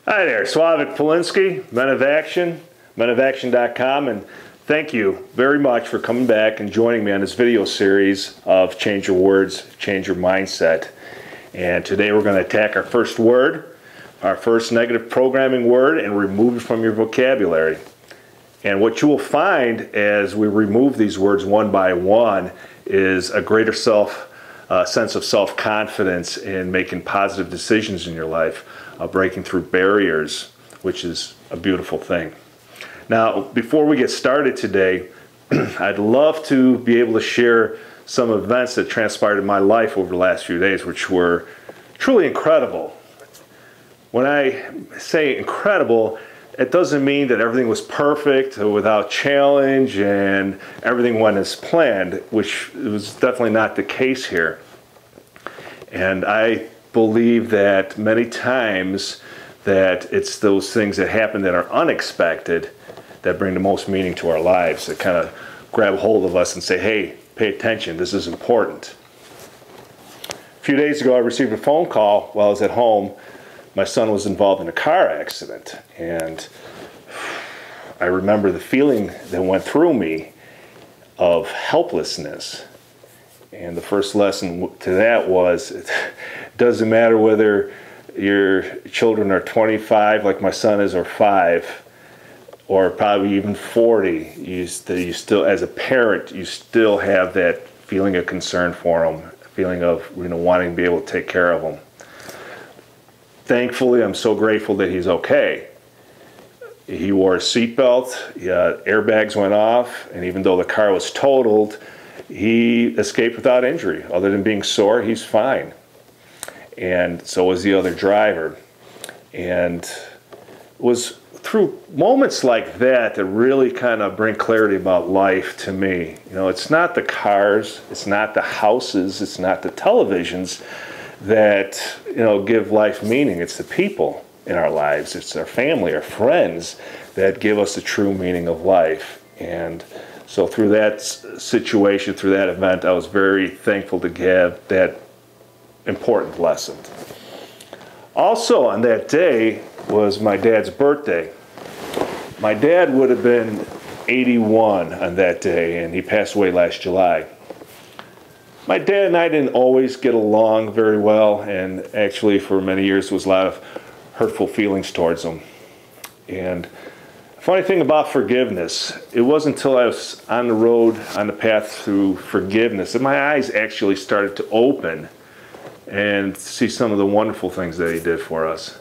Hi there, Slawek Polinski, Men of Action, menofaction.com, and thank you very much for coming back and joining me on this video series of Change Your Words, Change Your Mindset. And today we're going to attack our first word, our first negative programming word, and remove it from your vocabulary. And what you will find as we remove these words one by one is a greater sense of self-confidence in making positive decisions in your life. Breaking through barriers, which is a beautiful thing. Now, before we get started today, I'd love to be able to share some events that transpired in my life over the last few days, which were truly incredible. When I say incredible, it doesn't mean that everything was perfect or without challenge and everything went as planned, which was definitely not the case here. And I believe that many times that it's those things that happen that are unexpected that bring the most meaning to our lives, that kind of grab hold of us and say, hey, pay attention, this is important. A few days ago I received a phone call while I was at home. My son was involved in a car accident, and I remember the feeling that went through me of helplessness. And the first lesson to that was, it doesn't matter whether your children are 25, like my son is, or 5, or probably even 40. You still, as a parent, you still have that feeling of concern for them, feeling of wanting to be able to take care of them. Thankfully, I'm so grateful that he's okay. He wore a seatbelt, airbags went off, and even though the car was totaled, he escaped without injury. Other than being sore, he's fine. And so was the other driver. And it was through moments like that that really kind of bring clarity about life to me. It's not the cars, it's not the houses, it's not the televisions that give life meaning. It's the people in our lives. It's our family, our friends that give us the true meaning of life. And so through that situation, through that event, I was very thankful to have that important lesson. Also on that day was my dad's birthday. My dad would have been 81 on that day, and he passed away last July. My dad and I didn't always get along very well, and actually for many years there was a lot of hurtful feelings towards him. And funny thing about forgiveness, it wasn't until I was on the road, on the path through forgiveness, that my eyes actually started to open and see some of the wonderful things that he did for us.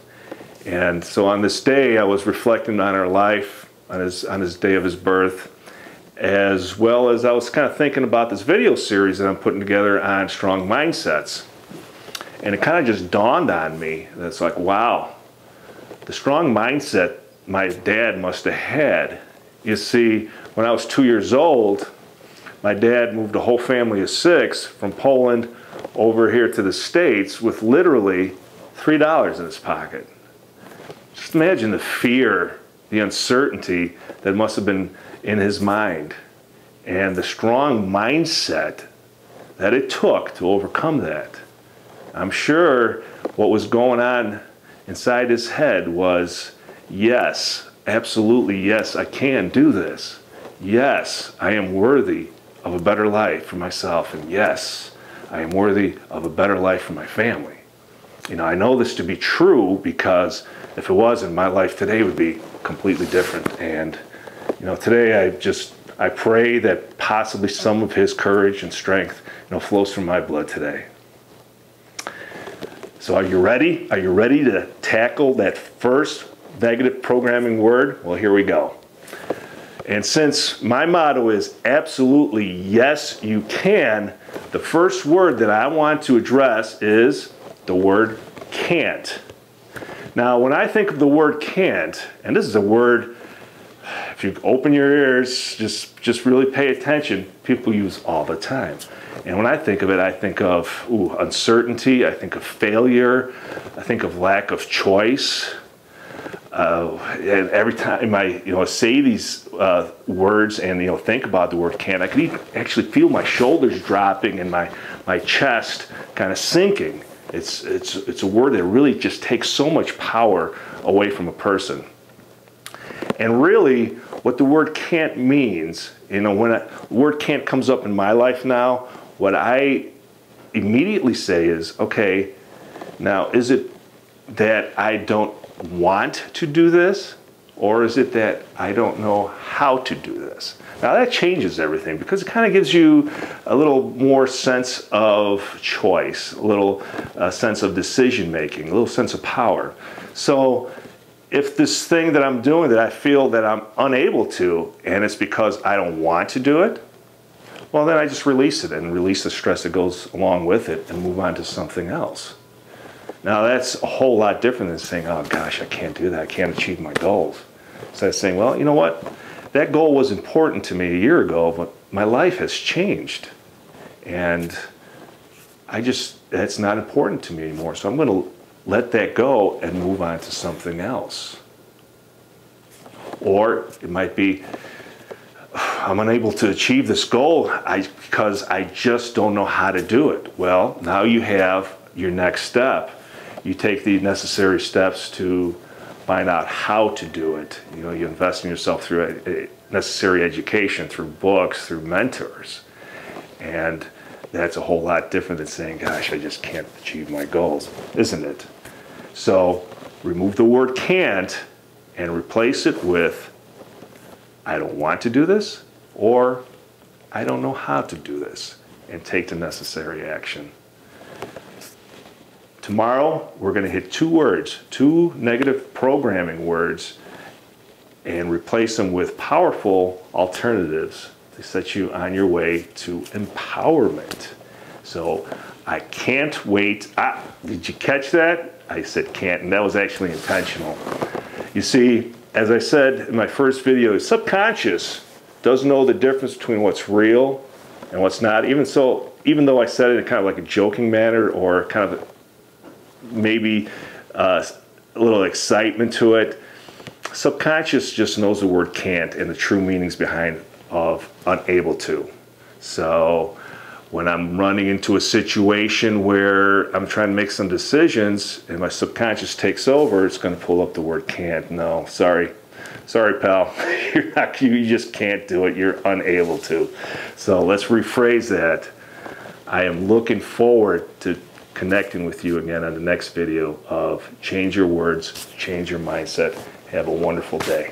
And so on this day, I was reflecting on our life, on his day of his birth, as well as I was kind of thinking about this video series that I'm putting together on strong mindsets. And it kind of just dawned on me that it's like, wow, the strong mindset my dad must have had. You see, when I was 2 years old, my dad moved a whole family of 6 from Poland over here to the States with literally $3 in his pocket. Just imagine the fear, the uncertainty that must have been in his mind, and the strong mindset that it took to overcome that. I'm sure what was going on inside his head was, yes, absolutely, yes, I can do this. Yes, I am worthy of a better life for myself. And yes, I am worthy of a better life for my family. I know this to be true because if it wasn't, my life today would be completely different. And, today I pray that possibly some of his courage and strength, flows from my blood today. So are you ready? Are you ready to tackle that first negative programming word? Well, here we go. And since my motto is absolutely yes, you can, the first word that I want to address is the word can't. Now, when I think of the word can't, and this is a word, if you open your ears, just really pay attention, people use all the time. And when I think of it, I think of uncertainty, I think of failure, I think of lack of choice. And every time I say these words and think about the word can, I can actually feel my shoulders dropping and my chest kind of sinking. It's a word that really just takes so much power away from a person. And really, what the word can't means, when the word can't comes up in my life now, what I immediately say is, okay, now is it that I don't want to do this? Or is it that I don't know how to do this? Now that changes everything, because it kind of gives you a little more sense of choice, a little sense of decision making, a little sense of power. So if this thing that I'm doing that I feel that I'm unable to, and it's because I don't want to do it, well then I just release it and release the stress that goes along with it and move on to something else. Now that's a whole lot different than saying, oh gosh, I can't do that, I can't achieve my goals. Instead of saying, well, you know what, that goal was important to me a year ago, but my life has changed. And that's not important to me anymore. So I'm going to let that go and move on to something else. Or it might be, I'm unable to achieve this goal because I just don't know how to do it. Well, now you have your next step. You take the necessary steps to find out how to do it. You invest in yourself through necessary education, through books, through mentors. And that's a whole lot different than saying, gosh, I just can't achieve my goals, isn't it? So remove the word can't and replace it with, I don't want to do this, or I don't know how to do this, and take the necessary action. Tomorrow, we're going to hit two words, two negative programming words, and replace them with powerful alternatives to set you on your way to empowerment. So, I can't wait. Did you catch that? I said can't, and that was actually intentional. You see, as I said in my first video, subconscious doesn't know the difference between what's real and what's not. Even though I said it in kind of like a joking manner, or kind of maybe a little excitement to it, subconscious just knows the word can't and the true meanings behind of unable to. So when I'm running into a situation where I'm trying to make some decisions and my subconscious takes over, it's going to pull up the word can't. No, sorry, pal, you just can't do it. You're unable to. So let's rephrase that. I am looking forward to connecting with you again on the next video of Change Your Words, Change Your Mindset. Have a wonderful day.